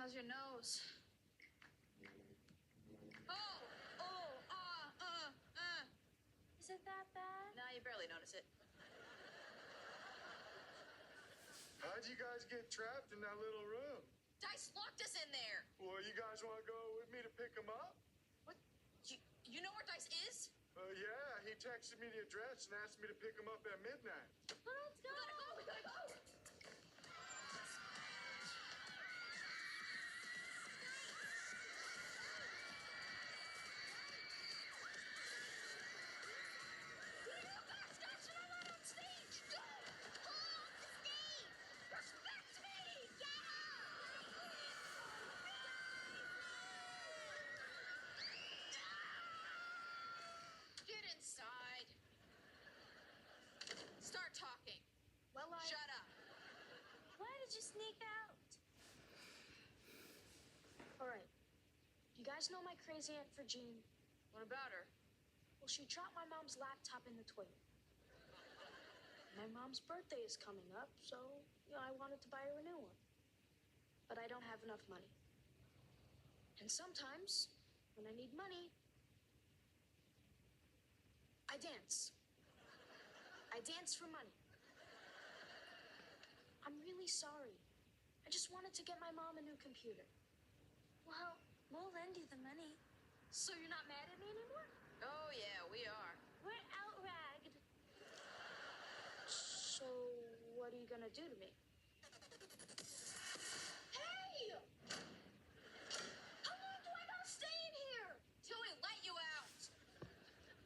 How's your nose? Is it that bad? No, you barely notice it. How'd you guys get trapped in that little room? Dice locked us in there. Well, you guys want to go with me to pick him up? What? You know where Dice is? Yeah, he texted me the address and asked me to pick him up at midnight. Let's go! We gotta go! Get inside. Start talking. Well, Shut up. Why did you sneak out? All right. You guys know my crazy Aunt Virginie? What about her? Well, she dropped my mom's laptop in the toilet. My mom's birthday is coming up, so, I wanted to buy her a new one. But I don't have enough money. And sometimes, when I need money, I dance. I dance for money. I'm really sorry. I just wanted to get my mom a new computer. Well, we'll lend you the money. So you're not mad at me anymore? Oh, yeah, we are. We're outragged. So what are you gonna do to me?